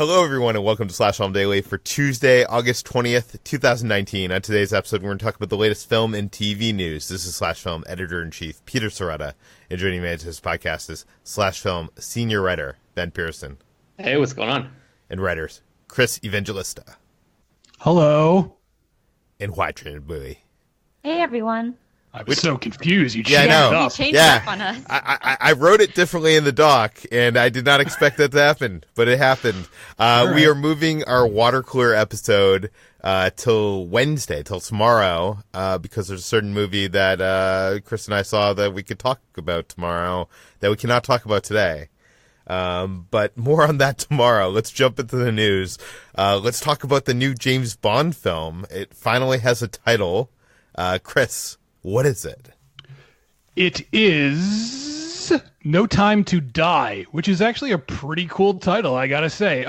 Hello, everyone, and welcome to Slash Film Daily for Tuesday, August 20th, 2019. On today's episode, we're going to talk about the latest film and TV news. This is Slash Film Editor-in-Chief Peter Sciretta, and joining me on this podcast is Slash Film Senior Writer Ben Pearson. Hey, what's going on? And writers Chris Evangelista. Hello. And Hoai-Tran. Hey, everyone. I was so confused. You changed it up. You changed it up on us. I wrote it differently in the doc, and I did not expect that to happen, but it happened. Right. We are moving our Watercooler episode till Wednesday, till tomorrow, because there's a certain movie that Chris and I saw that we could talk about tomorrow that we cannot talk about today. But more on that tomorrow. Let's jump into the news. Let's talk about the new James Bond film. It finally has a title. Chris, what is it? It is No Time to Die, which is actually a pretty cool title, I gotta say.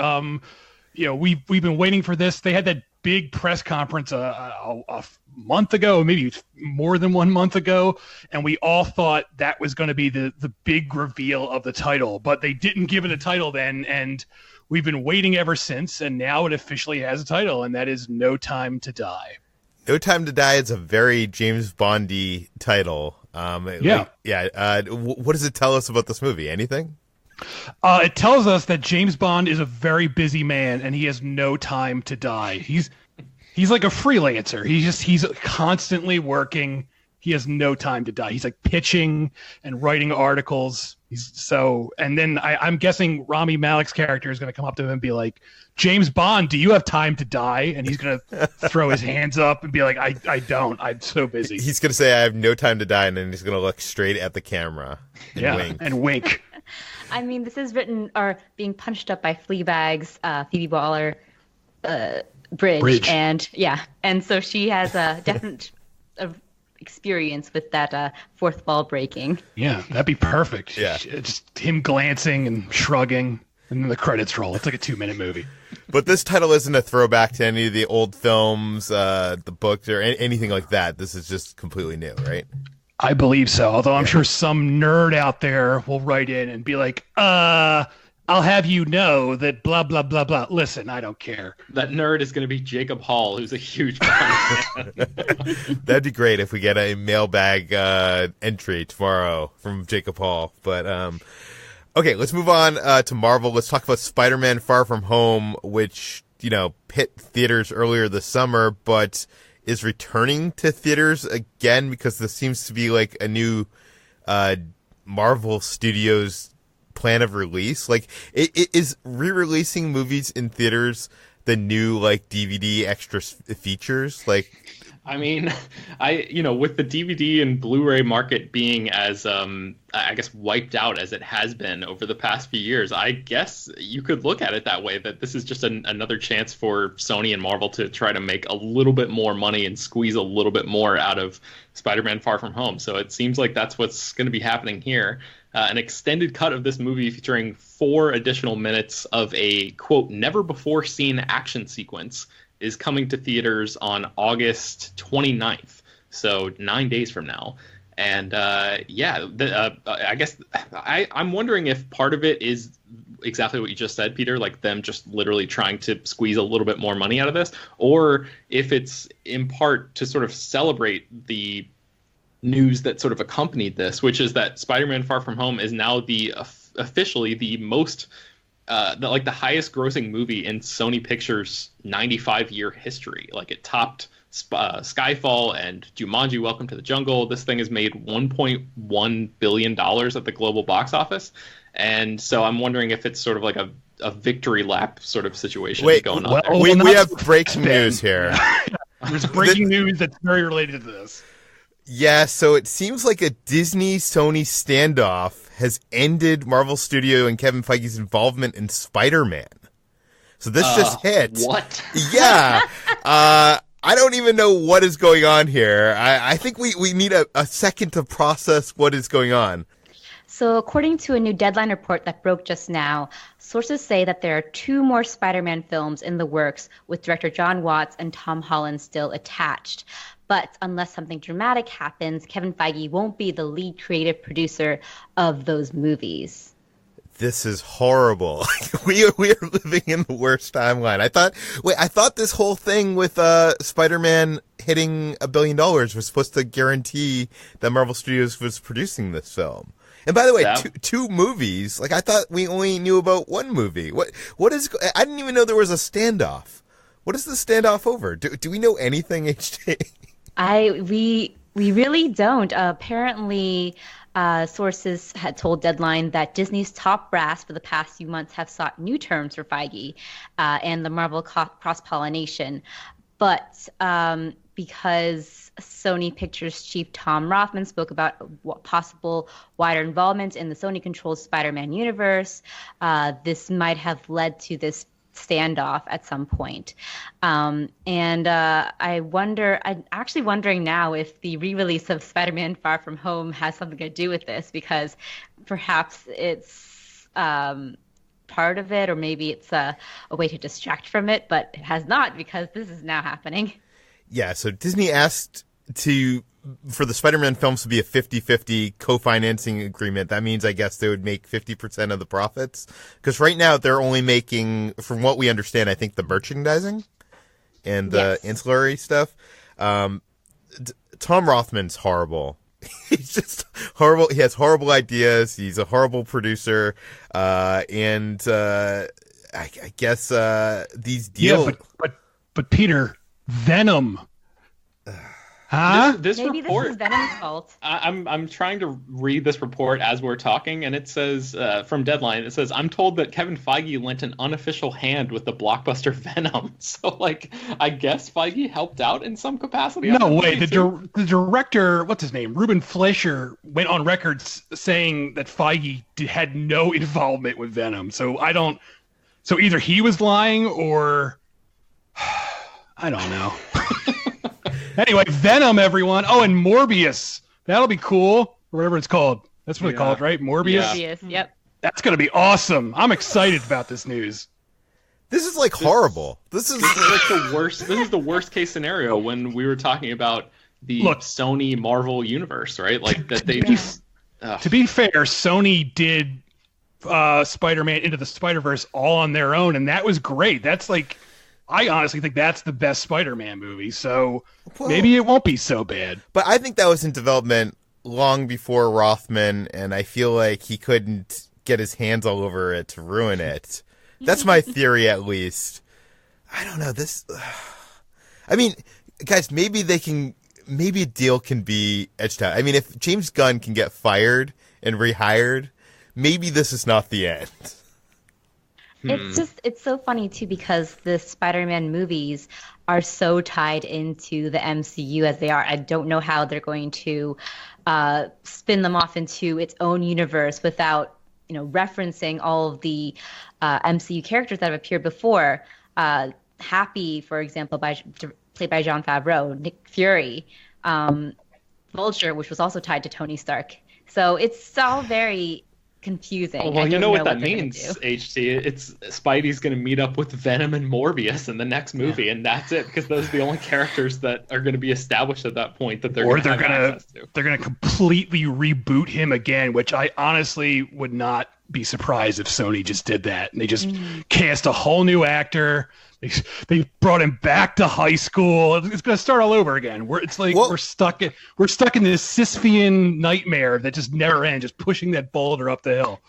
We've been waiting for this. They had that big press conference a month ago, maybe more than 1 month ago, and we all thought that was going to be the big reveal of the title, but they didn't give it a title then, and we've been waiting ever since, and now it officially has a title, and that is No Time to Die. No Time to Die is a very James Bondy title. What does it tell us about this movie? Anything? It tells us that James Bond is a very busy man, and he has no time to die. He's like a freelancer. He's constantly working. He has no time to die. He's like pitching and writing articles. And then I'm guessing Rami Malek's character is going to come up to him and be like, James Bond, do you have time to die? And he's going to throw his hands up and be like, I don't. I'm so busy. He's going to say, I have no time to die, and then he's going to look straight at the camera and wink. I mean, this is written or being punched up by Fleabag's Phoebe Waller Bridge. And so she has a definite experience with that fourth wall breaking. Yeah, that'd be perfect. Yeah. Just him glancing and shrugging, and then the credits roll. It's like a 2-minute movie. But this title isn't a throwback to any of the old films, the books, or anything like that. This is just completely new, right? I believe so, although I'm sure some nerd out there will write in and be like, I'll have you know that blah, blah, blah, blah. Listen, I don't care. That nerd is going to be Jacob Hall, who's a huge fan. That'd be great if we get a mailbag entry tomorrow from Jacob Hall. But okay, let's move on to Marvel. Let's talk about Spider-Man Far From Home, which, hit theaters earlier this summer, but is returning to theaters again because this seems to be like a new Marvel Studios plan of release. Like, it is re-releasing movies in theaters the new like DVD extra features. Like, I mean, with the DVD and Blu-ray market being as, I guess, wiped out as it has been over the past few years, I guess you could look at it that way, that this is just another chance for Sony and Marvel to try to make a little bit more money and squeeze a little bit more out of Spider-Man Far From Home. So it seems like that's what's going to be happening here. An extended cut of this movie featuring 4 additional minutes of a, quote, never-before-seen action sequence is coming to theaters on August 29th, so 9 days from now. And I guess I'm wondering if part of it is exactly what you just said, Peter, like them just literally trying to squeeze a little bit more money out of this, or if it's in part to sort of celebrate the news that sort of accompanied this, which is that Spider-Man Far From Home is now officially the most the highest grossing movie in Sony Pictures' 95-year history. Like, it topped Skyfall and Jumanji: Welcome to the Jungle. This thing has made $1.1 billion at the global box office. And so I'm wondering if it's sort of like a victory lap sort of situation going on there. We have breaking news here. There's breaking news that's very related to this. Yeah, so it seems like a Disney-Sony standoff has ended Marvel Studio and Kevin Feige's involvement in Spider-Man. So this just hit. What? Yeah. I don't even know what is going on here. I think we need a second to process what is going on. So according to a new Deadline report that broke just now, sources say that there are 2 more Spider-Man films in the works with director John Watts and Tom Holland still attached. But unless something dramatic happens, Kevin Feige won't be the lead creative producer of those movies. this is horrible. we are living in the worst timeline. I thought this whole thing with Spider-Man hitting $1 billion was supposed to guarantee that Marvel Studios was producing this film. And by the way, two movies. Like, I thought we only knew about one movie. What is? I didn't even know there was a standoff. What is the standoff over? Do we know anything, HT? We really don't. Apparently, sources had told Deadline that Disney's top brass for the past few months have sought new terms for Feige and the Marvel cross-pollination. But because Sony Pictures chief Tom Rothman spoke about possible wider involvement in the Sony-controlled Spider-Man universe, this might have led to this standoff at some point. I'm actually wondering now if the re-release of Spider-Man Far From Home has something to do with this, because perhaps it's part of it, or maybe it's a way to distract from it, but it has not, because this is now happening. Yeah, so Disney asked for the Spider-Man films to be a 50-50 co-financing agreement. That means, I guess, they would make 50% of the profits. Because right now, they're only making, from what we understand, I think the merchandising and the ancillary stuff. Tom Rothman's horrible. He's just horrible. He has horrible ideas. He's a horrible producer. I guess these deals... Yeah, but Peter, Venom... Huh? This Maybe report, this is Venom's fault. I'm trying to read this report as we're talking, and it says from Deadline, it says, I'm told that Kevin Feige lent an unofficial hand with the blockbuster Venom. So, like, I guess Feige helped out in some capacity. No way. The director, what's his name? Ruben Fleischer went on record saying that Feige had no involvement with Venom. So so either he was lying or I don't know. Anyway, Venom, everyone. Oh, and Morbius. That'll be cool. Or whatever it's called. That's what it's called, right? Morbius? Morbius, yep. That's going to be awesome. I'm excited about this news. This is like horrible. This is like the worst. This is the worst case scenario when we were talking about the Sony Marvel universe, right? Like that they just. To be fair, Sony did Spider-Man Into the Spider-Verse all on their own, and that was great. That's like, I honestly think that's the best Spider-Man movie, so maybe it won't be so bad. But I think that was in development long before Rothman, and I feel like he couldn't get his hands all over it to ruin it. That's my theory, at least. I don't know. I mean, guys, maybe a deal can be edged out. I mean, if James Gunn can get fired and rehired, maybe this is not the end. It's so funny too, because the Spider-Man movies are so tied into the MCU as they are. I don't know how they're going to spin them off into its own universe without, referencing all of the MCU characters that have appeared before. Happy, for example, played by Jon Favreau, Nick Fury, Vulture, which was also tied to Tony Stark. So it's all very confusing. Well, you know what that means, HT. It's Spidey's going to meet up with Venom and Morbius in the next movie, and that's it, because those are the only characters that are going to be established at that point that they're going to have access to. They're going to completely reboot him again, which I honestly would not be surprised if Sony just did that. And they just cast a whole new actor. They brought him back to high school. It's going to start all over again. We're stuck in this Sisyphean nightmare that just never ends, just pushing that boulder up the hill.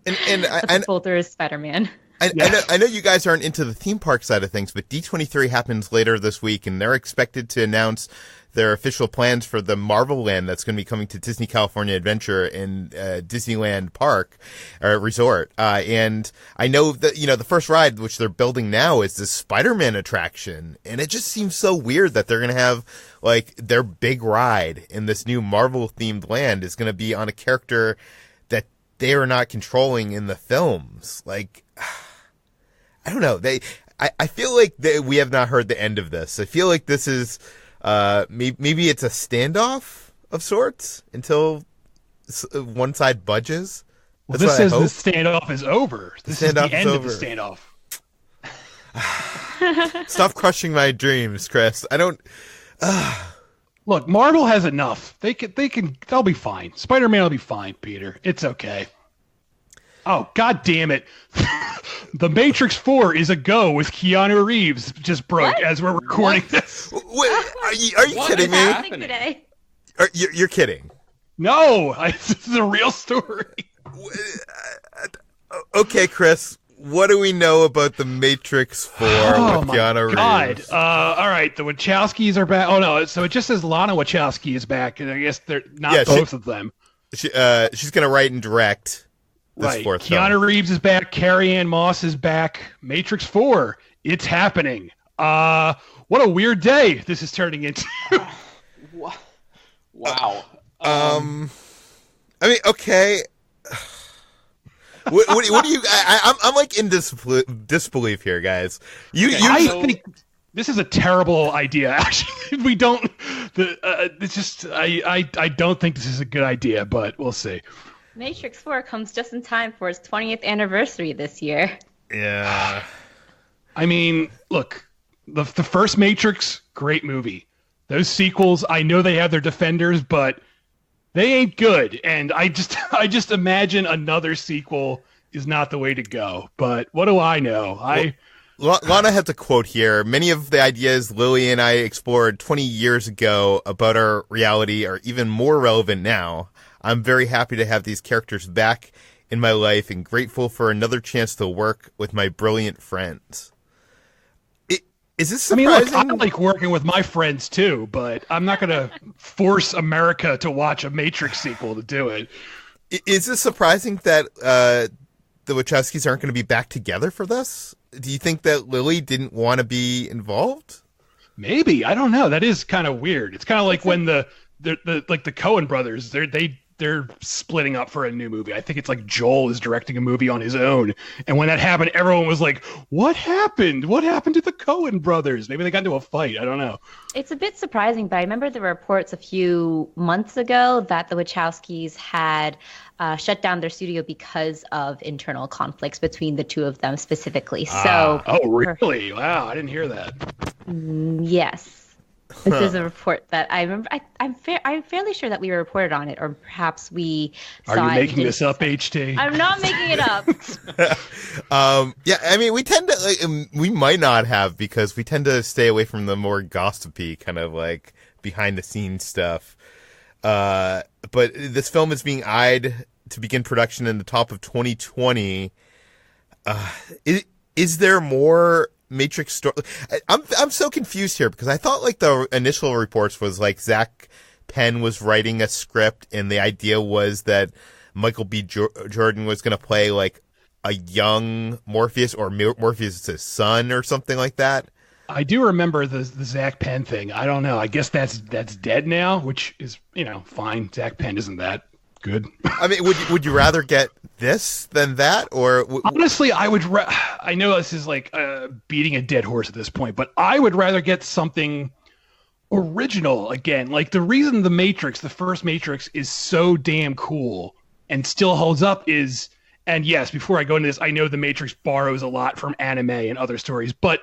And boulder is Spider-Man. I know you guys aren't into the theme park side of things, but D23 happens later this week, and they're expected to announce their official plans for the Marvel Land that's going to be coming to Disney California Adventure in Disneyland Park or Resort. And I know that, the first ride, which they're building now, is this Spider-Man attraction. And it just seems so weird that they're going to have, like, their big ride in this new Marvel-themed land is going to be on a character that they are not controlling in the films. Like, I don't know. I feel like we have not heard the end of this. I feel like this is... maybe it's a standoff of sorts until one side budges. Well, this says the standoff is over. This is the end of the standoff. Stop crushing my dreams, Chris. I don't. Look, Marvel has enough. They'll be fine. Spider-Man will be fine, Peter. It's okay. Oh, God damn it. The Matrix 4 is a go with Keanu Reeves just broke as we're recording this. Wait, are you kidding me? Today? You're kidding. No, this is a real story. Okay, Chris, what do we know about the Matrix 4 with Keanu Reeves? All right, the Wachowskis are back. Oh, no, so it just says Lana Wachowski is back, and I guess they're not both of them. She's going to write and direct this fourth film. Keanu Reeves is back. Carrie Ann Moss is back. Matrix 4, it's happening. What a weird day this is turning into. Wow. I mean, okay. What do you? I'm like in disbelief here, guys. I think this is a terrible idea. Actually, we don't. It's just I don't think this is a good idea, but we'll see. Matrix 4 comes just in time for its 20th anniversary this year. Yeah. I mean, look, the first Matrix, great movie. Those sequels, I know they have their defenders, but they ain't good. And I just imagine another sequel is not the way to go. But what do I know? Lana has a quote here. Many of the ideas Lily and I explored 20 years ago about our reality are even more relevant now. I'm very happy to have these characters back in my life and grateful for another chance to work with my brilliant friends. Is this surprising? I mean, look, I like working with my friends too, but I'm not going to force America to watch a Matrix sequel to do it. Is this surprising that the Wachowskis aren't going to be back together for this? Do you think that Lily didn't want to be involved? Maybe. I don't know. That is kind of weird. It's kind of like when the Coen brothers, they're splitting up for a new movie. I think it's like Joel is directing a movie on his own. And when that happened, everyone was like, what happened? What happened to the Coen brothers? Maybe they got into a fight. I don't know. It's a bit surprising, but I remember there were reports a few months ago that the Wachowskis had shut down their studio because of internal conflicts between the two of them specifically. Oh, really? Wow, I didn't hear that. Yes. This is a report that I remember. I'm fairly sure that we reported on it, or perhaps we saw it. Are you making this up, HT? I'm not making it up. Yeah, I mean, we tend to, we might not have, because we tend to stay away from the more gossipy kind of like behind the scenes stuff. But this film is being eyed to begin production in the top of 2020. Is there more Matrix story? I'm so confused here, because I thought like the initial reports was like Zach Penn was writing a script and the idea was that Michael B. Jordan was going to play like a young Morpheus, or Morpheus' son or something like that. I do remember the Zach Penn thing. I don't know. I guess that's dead now, which is, fine. Zach Penn isn't that good. I mean, would you rather get this than that, or honestly, I would. I know this is like beating a dead horse at this point, but I would rather get something original again. Like the reason the first Matrix, is so damn cool and still holds up is, and yes, before I go into this, I know the Matrix borrows a lot from anime and other stories, but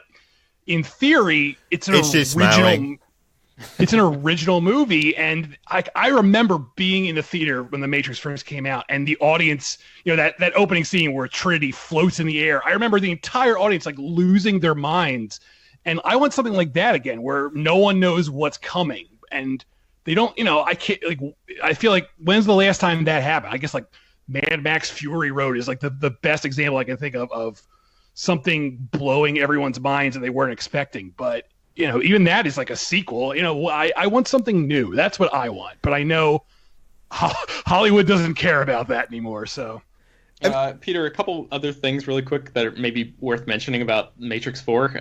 in theory, it's an original. It's an original movie, and I remember being in the theater when The Matrix first came out, and the audience, that opening scene where Trinity floats in the air. I remember the entire audience like losing their minds, and I want something like that again, where no one knows what's coming, and they don't. I can't. Like, I feel like, when's the last time that happened? I guess like Mad Max Fury Road is like the best example I can think of something blowing everyone's minds that they weren't expecting, but. Even that is like a sequel. I want something new. That's what I want. But I know Hollywood doesn't care about that anymore. So, Peter, a couple other things really quick that are maybe worth mentioning about Matrix 4.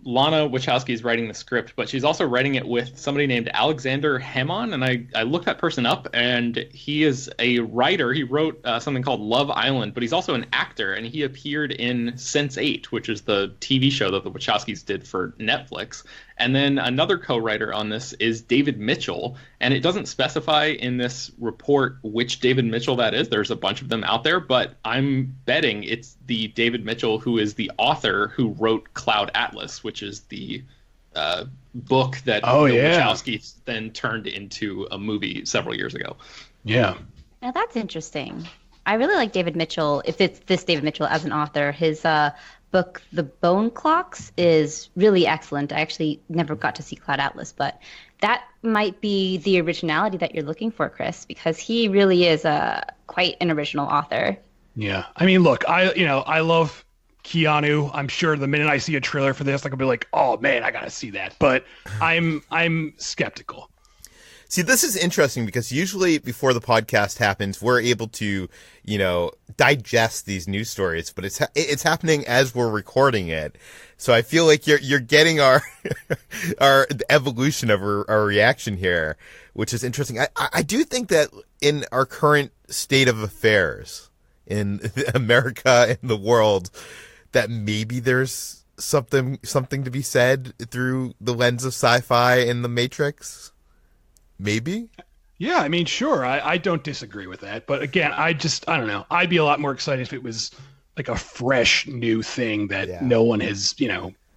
Lana Wachowski is writing the script, but she's also writing it with somebody named Alexander Hammond, and I looked that person up, and he is a writer. He wrote something called Love Island, but he's also an actor, and he appeared in Sense8, which is the TV show that the Wachowskis did for Netflix. And then another co-writer on this is David Mitchell, and it doesn't specify in this report which David Mitchell that is. There's a bunch of them out there, but I'm betting it's the David Mitchell who is the author who wrote Cloud Atlas, which is the book that the Wachowskis then turned into a movie several years ago. Yeah. Now that's interesting. I really like David Mitchell. If it's this David Mitchell as an author, his book The Bone Clocks is really excellent. I actually never got to see Cloud Atlas, but that might be the originality that you're looking for, Chris, because he really is quite an original author. Yeah, I mean, look, I love Keanu. I'm sure the minute I see a trailer for this, I'll be like, oh man, I gotta see that. But I'm skeptical. See, this is interesting because usually before the podcast happens, we're able to, digest these news stories, but it's happening as we're recording it. So I feel like you're getting our the evolution of our reaction here, which is interesting. I do think that in our current state of affairs in America and the world, that maybe there's something to be said through the lens of sci-fi and the Matrix. Maybe? Yeah, I mean, sure. I don't disagree with that. But again, I don't know. I'd be a lot more excited if it was like a fresh new thing that no one has,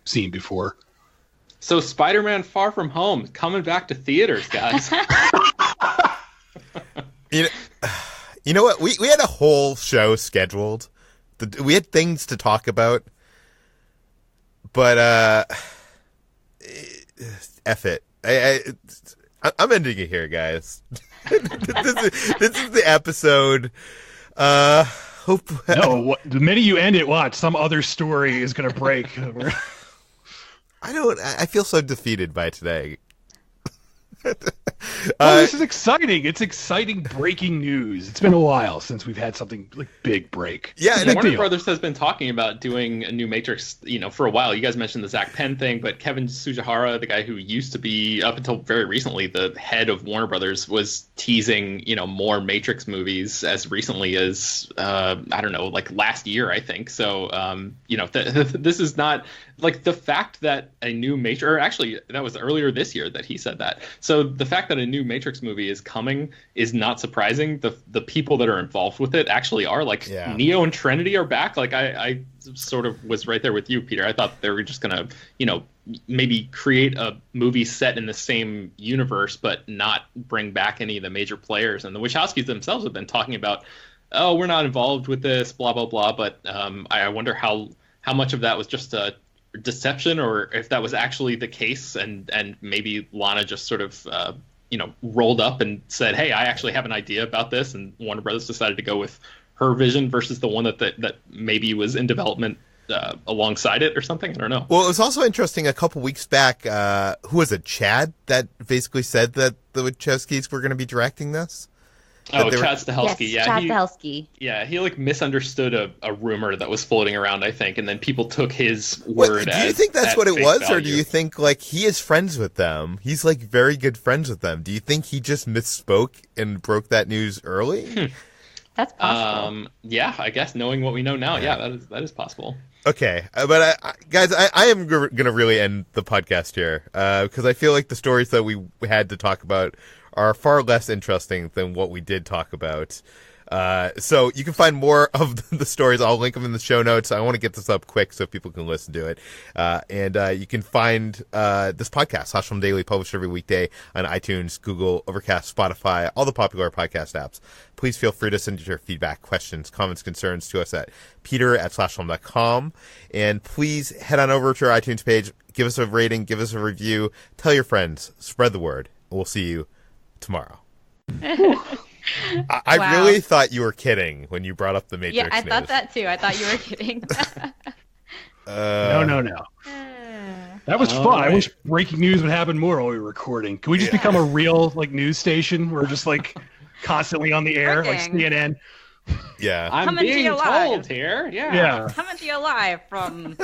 seen before. So Spider-Man Far From Home coming back to theaters, guys. You know what? We had a whole show scheduled. We had things to talk about. But F it. I'm ending it here, guys. this is the episode. Hope. No, the minute you end it, watch some other story is going to break. I feel so defeated by today. This is exciting. It's exciting breaking news. It's been a while since we've had something like big break. Yeah, Warner Brothers has been talking about doing a new Matrix, for a while. You guys mentioned the Zach Penn thing, but Kevin Tsujihara, the guy who used to be, up until very recently, the head of Warner Brothers, was teasing, more Matrix movies as recently as, like last year, I think. So, this is not, like, the fact that a new Matrix, or actually, that was earlier this year that he said that. So the fact that a new Matrix movie is coming is not surprising. The people that are involved with it actually are, like, Neo and Trinity are back. Like, I sort of was right there with you, Peter. I thought they were just gonna, maybe create a movie set in the same universe, but not bring back any of the major players. And the Wachowskis themselves have been talking about, oh, we're not involved with this, blah blah blah. But I wonder how much of that was just a deception, or if that was actually the case, and maybe Lana just sort of rolled up and said, hey, I actually have an idea about this, and Warner Brothers decided to go with her vision versus the one that maybe was in development alongside it or something. I don't know. Well, it was also interesting a couple weeks back, who was it, Chad, that basically said that the Wachowskis were going to be directing this? Chad Stahelski. Yes, Chad Stahelski. Yeah, he misunderstood a rumor that was floating around, I think, and then people took his word. Do you think that's what it was, or do you think he is friends with them? He's very good friends with them. Do you think he just misspoke and broke that news early? That's possible. Yeah, I guess knowing what we know now, that is possible. Okay, but guys, I am going to really end the podcast here because I feel like the stories that we had to talk about are far less interesting than what we did talk about. So you can find more of the stories. I'll link them in the show notes. I want to get this up quick so people can listen to it. And you can find this podcast, Slash Film Daily, published every weekday on iTunes, Google, Overcast, Spotify, all the popular podcast apps. Please feel free to send your feedback, questions, comments, concerns to us at peter@slashfilm.com. And please head on over to our iTunes page, give us a rating, give us a review, tell your friends, spread the word. We'll see you tomorrow. I really thought you were kidding when you brought up the Matrix. Yeah, I news. thought that too. I thought you were kidding. No. That was fun. Right. I wish breaking news would happen more while we were recording. Can we just become a real news station? We're just constantly on the air, like CNN. Yeah, I'm being told here. Yeah, coming to you live from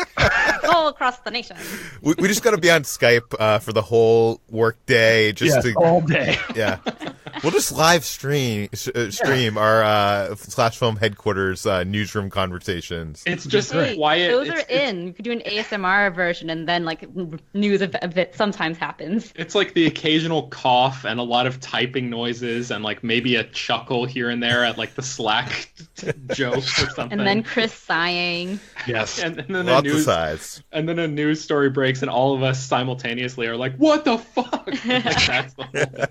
all across the nation. We just got to be on Skype for the whole work day, all day. Yeah, we'll just live stream our Slash Film headquarters newsroom conversations. It's just quiet. Those are in. You could do an ASMR version, and then news of it sometimes happens. It's like the occasional cough and a lot of typing noises, and maybe a chuckle here and there at the Slack jokes or something. And then Chris sighing. Yes. And then lots of sighs. And then a news story breaks, and all of us simultaneously are like, "What the fuck?" That's the whole thing.